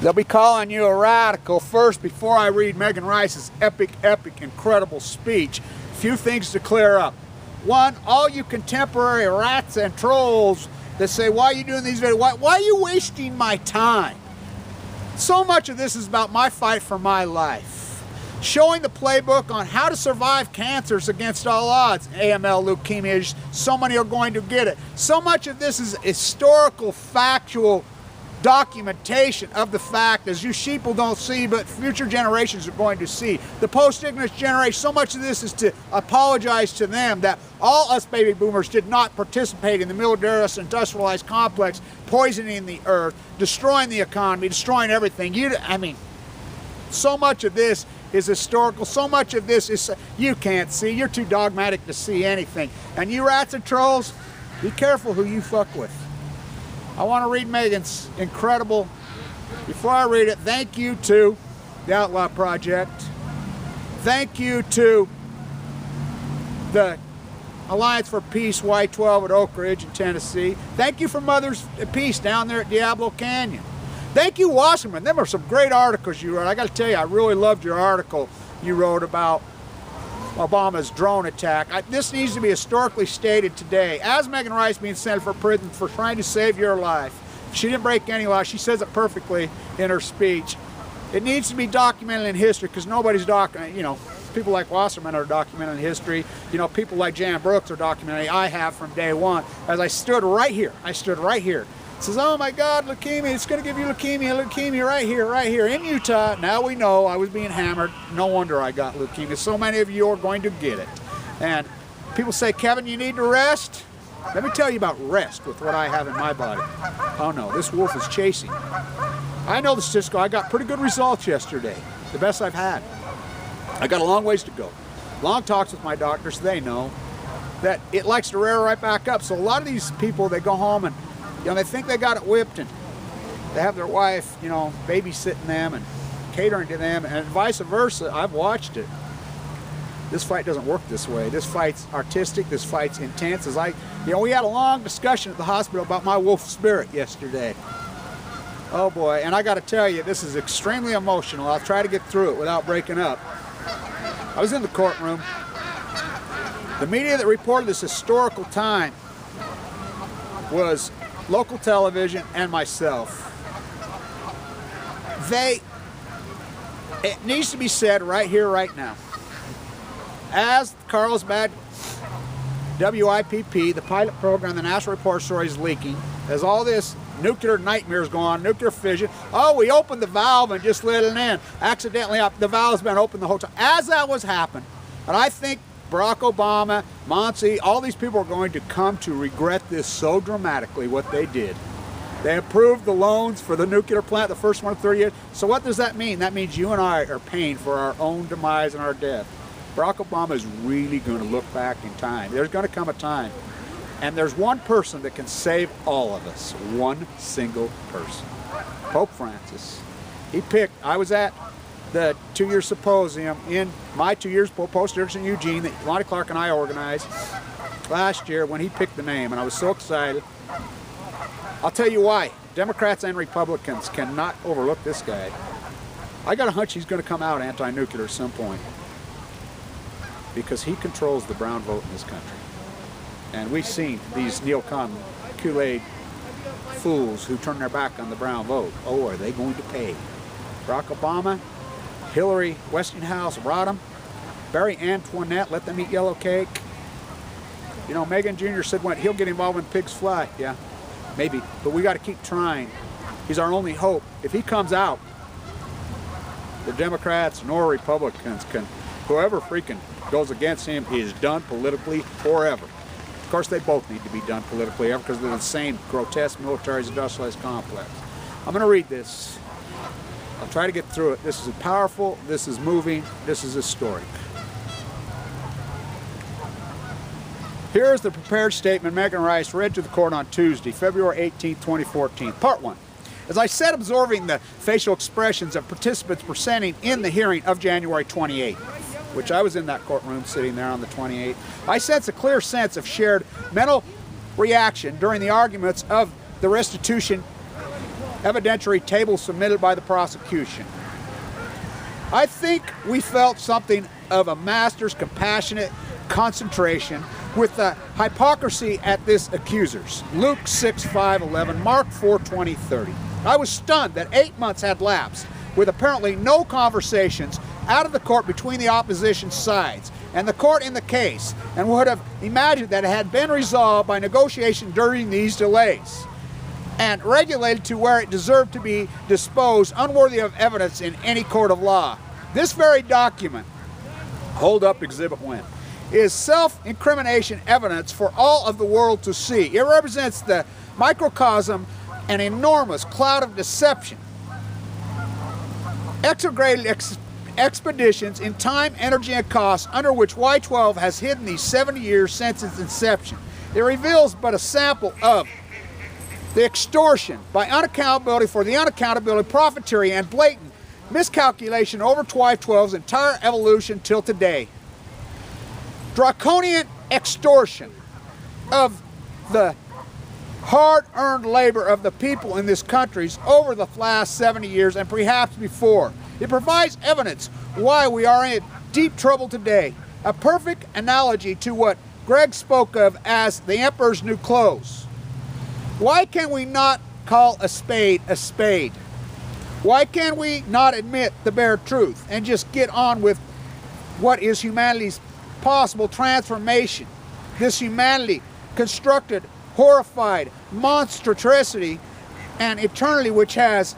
They'll be calling you a radical. First, before I read Megan Rice's epic, incredible speech, a few things to clear up. One, all you contemporary rats and trolls that say, why are you doing these videos? Why are you wasting my time? So much of this is about my fight for my life. Showing the playbook on how to survive cancers against all odds. AML, leukemia, so many are going to get it. So much of this is historical, factual documentation of the fact, as you sheeple don't see, but future generations are going to see. The post-ignorance generation, so much of this is to apologize to them that all us baby boomers did not participate in the militarized industrialized complex, poisoning the earth, destroying the economy, destroying everything. So much of this is historical, so much of this is you can't see, you're too dogmatic to see anything. And you rats and trolls, be careful who you fuck with. I want to read Megan's incredible. Before I read it, thank you to the Outlaw Project. Thank you to the Alliance for Peace Y12 at Oak Ridge in Tennessee. Thank you for Mothers of Peace down there at Diablo Canyon. Thank you, Wasserman. Them are some great articles you wrote. I got to tell you, I really loved your article you wrote about Obama's drone attack. This needs to be historically stated today. As Megan Rice being sent for prison for trying to save your life, she didn't break any law. She says it perfectly in her speech. It needs to be documented in history because nobody's documenting. You know, people like Wasserman are documenting history. You know, people like Jan Brooks are documenting. I have from day one. As I stood right here. It says, oh my God, leukemia, it's going to give you leukemia right here in Utah. Now we know I was being hammered. No wonder I got leukemia. So many of you are going to get it. And people say, Kevin, you need to rest. Let me tell you about rest with what I have in my body. Oh no, this wolf is chasing. I know the Cisco, I got pretty good results yesterday. The best I've had. I got a long ways to go. Long talks with my doctors, they know that it likes to rear right back up. So a lot of these people, they go home and they think they got it whipped and they have their wife, babysitting them and catering to them and vice versa. I've watched it. This fight doesn't work this way. This fight's artistic. This fight's intense. We had a long discussion at the hospital about my wolf spirit yesterday. Oh boy, and I got to tell you, this is extremely emotional. I'll try to get through it without breaking up. I was in the courtroom. The media that reported this historical time was local television and myself. It needs to be said right here, right now. As Carlsbad WIPP, the pilot program, the National Repository is leaking, as all this nuclear nightmares go on, nuclear fission. Oh, we opened the valve and just let it in. Accidentally, the valve's been open the whole time. As that was happening, and I think Barack Obama, Monsi, all these people are going to come to regret this so dramatically, what they did. They approved the loans for the nuclear plant, the first one in 30 years. So what does that mean? That means you and I are paying for our own demise and our death. Barack Obama is really going to look back in time. There's going to come a time. And there's one person that can save all of us. One single person. Pope Francis. I was at the 2-year symposium in my 2 years post-church in Eugene that Lonnie Clark and I organized last year when he picked the name, and I was so excited. I'll tell you why. Democrats and Republicans cannot overlook this guy. I got a hunch he's going to come out anti-nuclear at some point because he controls the brown vote in this country. And we've seen these neocon Kool-Aid fools who turn their back on the brown vote. Oh, are they going to pay? Barack Obama, Hillary, Westinghouse, Rodham, Barry Antoinette, let them eat yellow cake. Megan Jr. said he'll get involved when pigs fly. Yeah, maybe, but we got to keep trying. He's our only hope. If he comes out, the Democrats nor Republicans whoever freaking goes against him is done politically forever. Of course, they both need to be done politically forever because they're the same grotesque military industrialized complex. I'm going to read this. I'll try to get through it. This is powerful, this is moving, this is historic. Here is the prepared statement Megan Rice read to the court on Tuesday, February 18, 2014. Part 1. As I said, observing the facial expressions of participants presenting in the hearing of January 28, which I was in that courtroom sitting there on the 28th, I sense a clear sense of shared mental reaction during the arguments of the restitution evidentiary table submitted by the prosecution. I think we felt something of a master's compassionate concentration with the hypocrisy at this accusers. Luke 6:5-11, Mark 4:20-30. I was stunned that 8 months had lapsed with apparently no conversations out of the court between the opposition sides and the court in the case, and would have imagined that it had been resolved by negotiation during these delays and regulated to where it deserved to be disposed unworthy of evidence in any court of law. This very document, hold up Exhibit 1, is self-incrimination evidence for all of the world to see. It represents the microcosm, an enormous cloud of deception, exaggerated expeditions in time, energy, and cost under which Y12 has hidden these 70 years since its inception. It reveals but a sample of the extortion by unaccountability for the unaccountability, profiteering, and blatant miscalculation over Y12's entire evolution till today. Draconian extortion of the hard-earned labor of the people in this country over the last 70 years and perhaps before. It provides evidence why we are in deep trouble today. A perfect analogy to what Greg spoke of as the emperor's new clothes. Why can we not call a spade a spade? Why can we not admit the bare truth and just get on with what is humanity's possible transformation? This humanity constructed, horrified monstrosity and eternity which has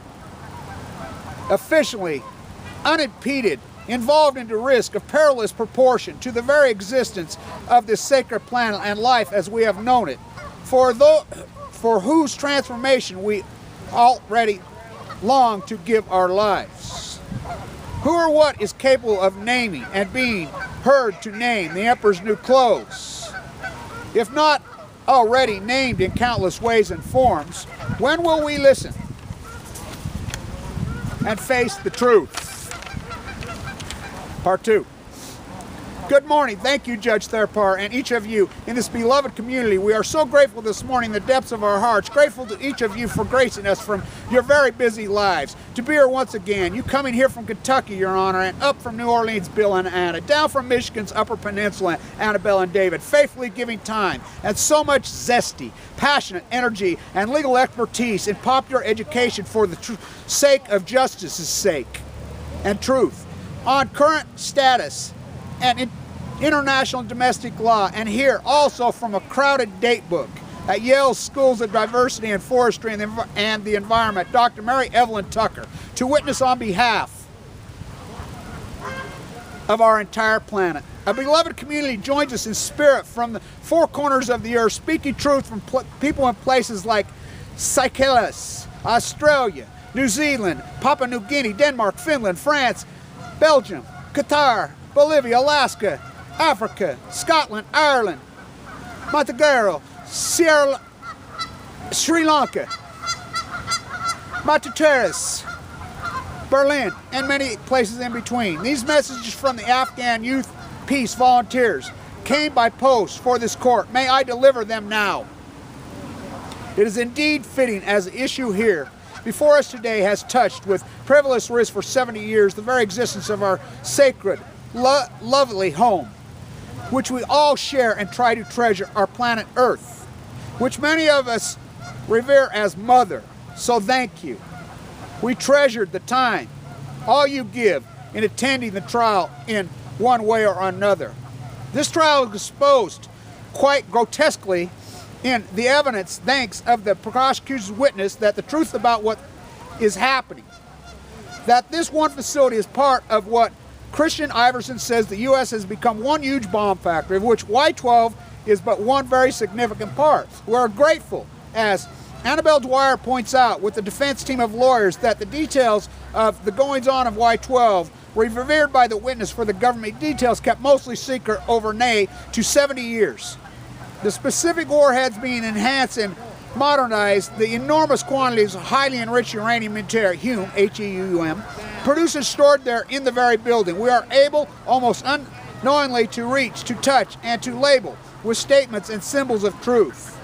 officially, unimpeded, involved into risk of perilous proportion to the very existence of this sacred planet and life as we have known it, for whose transformation we already long to give our lives. Who or what is capable of naming and being heard to name the emperor's new clothes? If not already named in countless ways and forms, when will we listen and face the truth? Part 2. Good morning. Thank you, Judge Therpar, and each of you in this beloved community. We are so grateful this morning in the depths of our hearts, grateful to each of you for gracing us from your very busy lives to be here once again. You coming here from Kentucky, Your Honor, and up from New Orleans, Bill and Anna, down from Michigan's Upper Peninsula, Annabelle and David, faithfully giving time and so much zesty, passionate energy, and legal expertise in popular education for the sake of justice's sake and truth on current status and international and domestic law, and here also from a crowded date book at Yale's Schools of Diversity and Forestry and the Environment, Dr. Mary Evelyn Tucker, to witness on behalf of our entire planet. A beloved community joins us in spirit from the four corners of the earth, speaking truth from people in places like Seychelles, Australia, New Zealand, Papua New Guinea, Denmark, Finland, France, Belgium, Qatar, Bolivia, Alaska, Africa, Scotland, Ireland, Montenegro, Sri Lanka, Mauritius, Berlin, and many places in between. These messages from the Afghan Youth Peace Volunteers came by post for this court. May I deliver them now. It is indeed fitting, as the issue here before us today has touched with perilous risk for 70 years the very existence of our sacred, lovely home, which we all share and try to treasure, our planet Earth, which many of us revere as Mother. So thank you. We treasured the time, all you give in attending the trial in one way or another. This trial is exposed quite grotesquely in the evidence, thanks of the prosecution's witness, that the truth about what is happening, that this one facility is part of what Christian Iverson says the U.S. has become one huge bomb factory, of which Y12 is but one very significant part. We are grateful, as Annabelle Dwyer points out with the defense team of lawyers, that the details of the goings-on of Y12 were revered by the witness for the government, details kept mostly secret over nay to 70 years. The specific warheads being enhanced and modernized, the enormous quantities of highly enriched uranium material, H-E-U-M, produced and stored there in the very building. We are able, almost unknowingly, to reach, to touch, and to label with statements and symbols of truth.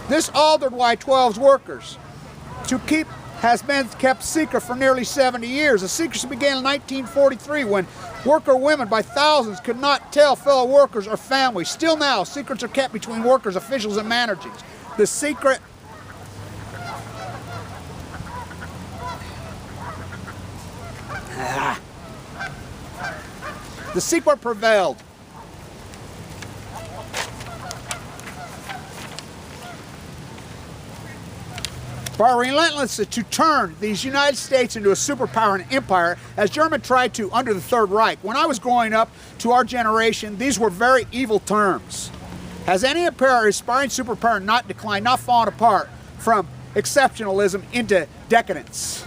This altered Y12's workers has been kept secret for nearly 70 years. The secrecy began in 1943 when worker women by thousands could not tell fellow workers or families. Still now, secrets are kept between workers, officials, and managers. The secret prevailed. For relentless to turn these United States into a superpower and empire, as Germany tried to under the Third Reich. When I was growing up, to our generation, these were very evil terms. Has any empire or aspiring superpower not declined, not fallen apart from exceptionalism into decadence?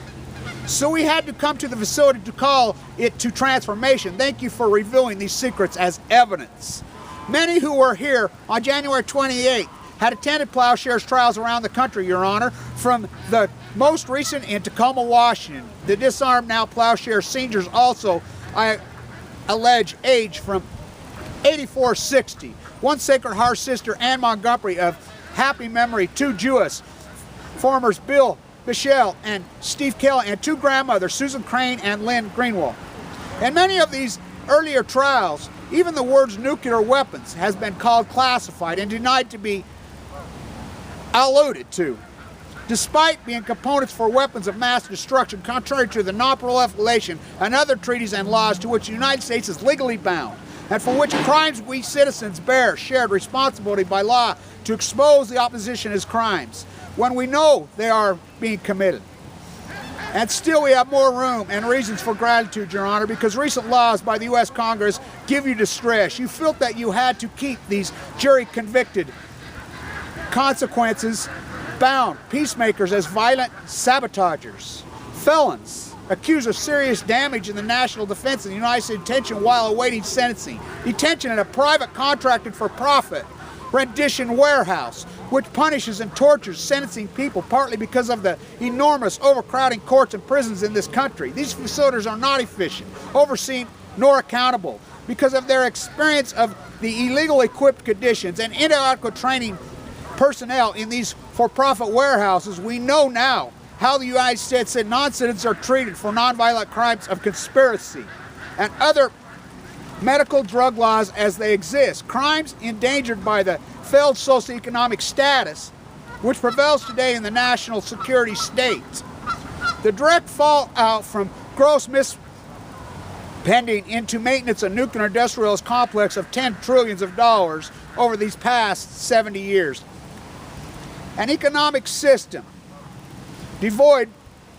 So we had to come to the facility to call it to transformation. Thank you for revealing these secrets as evidence. Many who were here on January 28th had attended Plowshares trials around the country, Your Honor, from the most recent in Tacoma, Washington. The disarmed now Plowshare seniors also, I allege, age from 84 to 60. One Sacred Heart sister, Ann Montgomery of happy memory, two Jewish farmers, Bill Michelle and Steve Kelly, and two grandmothers, Susan Crane and Lynn Greenwald. In many of these earlier trials, even the words nuclear weapons has been called classified and denied to be alluded to, despite being components for weapons of mass destruction, contrary to the non-proliferation and other treaties and laws to which the United States is legally bound, and for which crimes we citizens bear shared responsibility by law to expose the opposition as crimes, when we know they are being committed. And still we have more room and reasons for gratitude, Your Honor, because recent laws by the U.S. Congress give you distress. You felt that you had to keep these jury-convicted consequences bound peacemakers as violent sabotagers, felons accused of serious damage in the national defense in the United States detention while awaiting sentencing, detention in a private contracted for profit rendition warehouse, which punishes and tortures sentencing people partly because of the enormous overcrowding courts and prisons in this country. These facilities are not efficient, overseen, nor accountable because of their experience of the illegal equipped conditions and inadequate training personnel in these for-profit warehouses. We know now how the United States and non-citizens are treated for nonviolent crimes of conspiracy and other medical drug laws as they exist, crimes endangered by the failed socioeconomic status which prevails today in the national security state. The direct fallout from gross misspending into maintenance of nuclear industrial complex of $10 trillion over these past 70 years. An economic system devoid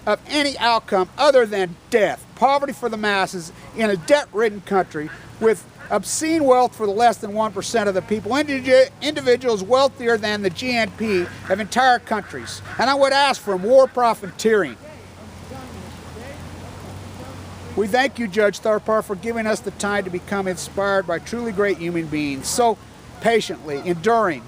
of any outcome other than death, poverty for the masses in a debt-ridden country with obscene wealth for the less than 1% of the people, individuals wealthier than the GNP of entire countries. And I would ask for more profiteering. We thank you, Judge Tharpar, for giving us the time to become inspired by truly great human beings, so patiently enduring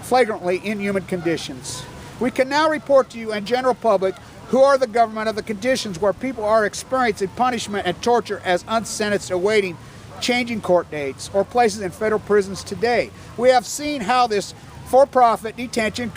flagrantly inhuman conditions. We can now report to you and general public who are the government of the conditions where people are experiencing punishment and torture as unsentenced awaiting changing court dates or places in federal prisons today. We have seen how this for-profit detention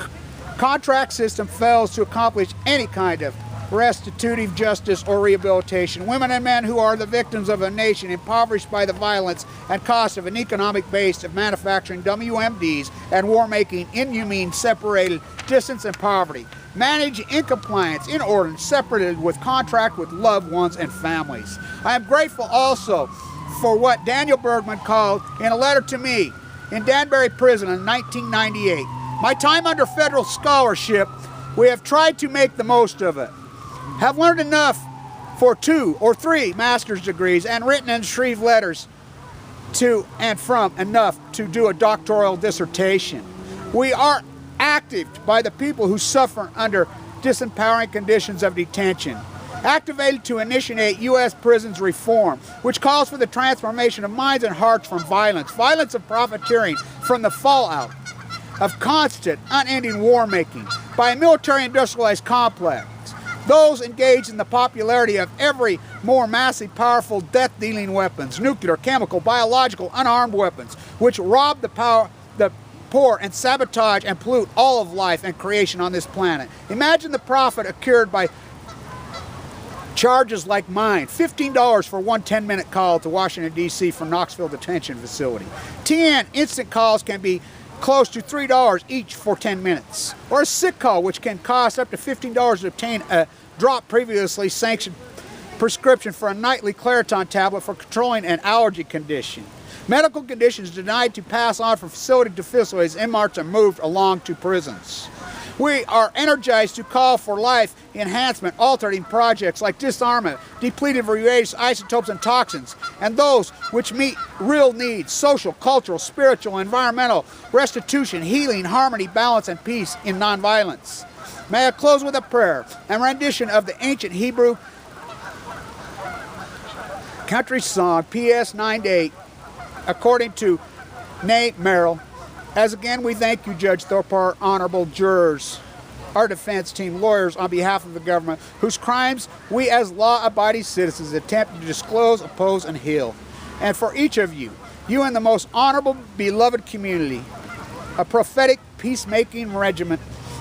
contract system fails to accomplish any kind of restitutive justice or rehabilitation. Women and men who are the victims of a nation impoverished by the violence and cost of an economic base of manufacturing WMDs and war-making, inhumane, separated, distance, and poverty, manage in compliance, in order, separated with contract with loved ones and families. I am grateful also for what Daniel Bergman called in a letter to me in Danbury Prison in 1998. My time under federal scholarship, we have tried to make the most of it. Have learned enough for 2 or 3 master's degrees and written and retrieved letters to and from enough to do a doctoral dissertation. We are active by the people who suffer under disempowering conditions of detention. Activated to initiate U.S. prisons reform, which calls for the transformation of minds and hearts from violence of profiteering from the fallout of constant, unending war-making by a military-industrialized complex. Those engaged in the popularity of every more massive, powerful, death-dealing weapons, nuclear, chemical, biological, unarmed weapons, which rob the poor and sabotage and pollute all of life and creation on this planet. Imagine the profit accrued by charges like mine. $15 for one 10-minute call to Washington, D.C. from Knoxville Detention Facility. 10 instant calls can be close to $3 each for 10 minutes. Or a sick call, which can cost up to $15 to obtain a drop previously sanctioned prescription for a nightly Claritin tablet for controlling an allergy condition. Medical conditions denied to pass on from facility to facility as inmates are moved along to prisons. We are energized to call for life enhancement altering projects like disarmament, depleted radiation isotopes and toxins, and those which meet real needs: social, cultural, spiritual, environmental, restitution, healing, harmony, balance, and peace in nonviolence. May I close with a prayer and rendition of the ancient Hebrew country song, PS 9-8, according to Nate Merrill. As again, we thank you, Judge Thorpe, our honorable jurors, our defense team, lawyers, on behalf of the government, whose crimes we as law-abiding citizens attempt to disclose, oppose, and heal. And for each of you, you in the most honorable, beloved community, a prophetic peacemaking regiment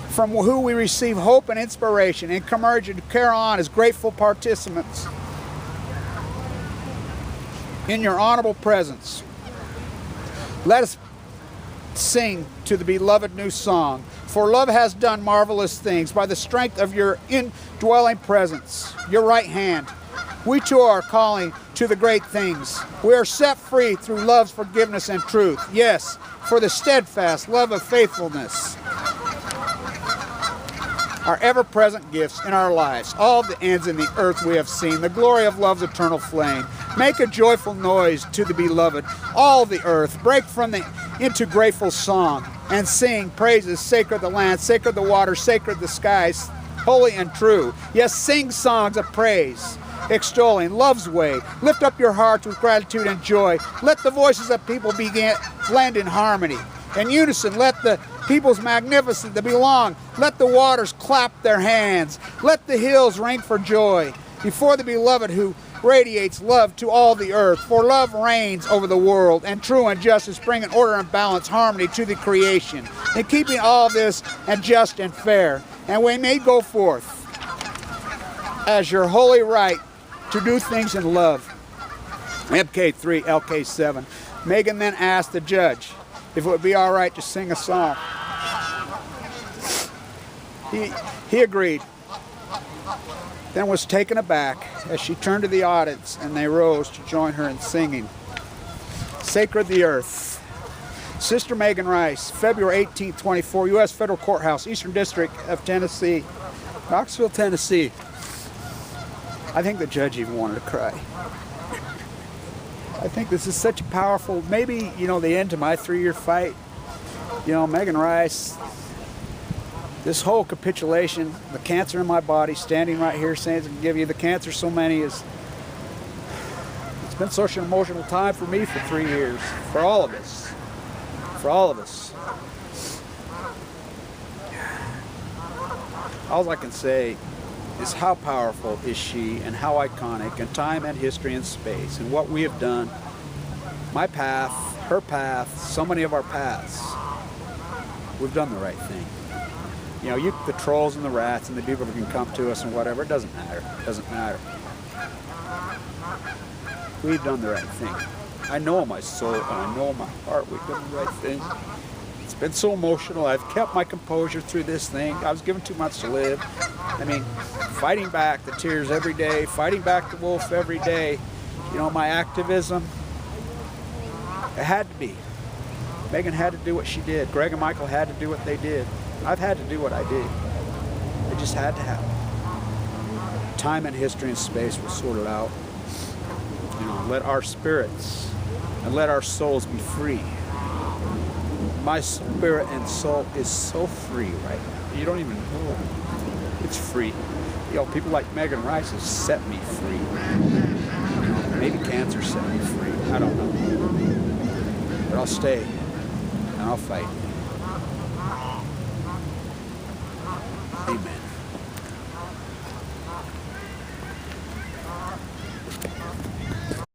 from who we receive hope and inspiration and encourage you to carry on as grateful participants in your honorable presence. Let us sing to the beloved new song. For love has done marvelous things by the strength of your indwelling presence, your right hand. We too are calling to the great things. We are set free through love's forgiveness and truth. Yes, for the steadfast love of faithfulness, our ever-present gifts in our lives, all the ends in the earth we have seen, the glory of love's eternal flame. Make a joyful noise to the beloved, all the earth. Break into grateful song and sing praises, sacred the land, sacred the water, sacred the skies, holy and true. Yes, sing songs of praise, extolling love's way. Lift up your hearts with gratitude and joy. Let the voices of people blend in harmony. In unison, let the peoples magnificent that belong. Let the waters clap their hands. Let the hills ring for joy before the beloved who radiates love to all the earth. For love reigns over the world, and true and justice bringing order and balance, harmony to the creation, and keeping all this and just and fair. And we may go forth as your holy right to do things in love. MK3, LK7. Megan then asked the judge if it would be all right to sing a song. He agreed, then was taken aback as she turned to the audience and they rose to join her in singing Sacred the Earth. Sister Megan Rice, February 18, 24, U.S. Federal Courthouse, Eastern District of Tennessee, Knoxville, Tennessee. I think the judge even wanted to cry. I think this is such a powerful, maybe, the end to my 3-year fight. Megan Rice, this whole capitulation, the cancer in my body, standing right here saying it's going to give you the cancer so many it's been such an emotional time for me for 3 years, for all of us, All I can say is how powerful is she and how iconic in time and history and space and what we have done. My path, her path, so many of our paths. We've done the right thing. The trolls and the rats and the people that can come to us and whatever, it doesn't matter. It doesn't matter. We've done the right thing. I know in my soul and I know in my heart we've done the right thing. It's been so emotional. I've kept my composure through this thing. I was given 2 months to live. Fighting back the tears every day, fighting back the wolf every day. My activism, it had to be. Megan had to do what she did. Greg and Michael had to do what they did. I've had to do what I did. It just had to happen. Time and history and space will sort it out. Let our spirits and let our souls be free. My spirit and soul is so free right now. You don't even know it. It's free. People like Megan Rice has set me free. Maybe cancer set me free. I don't know. But I'll stay and I'll fight.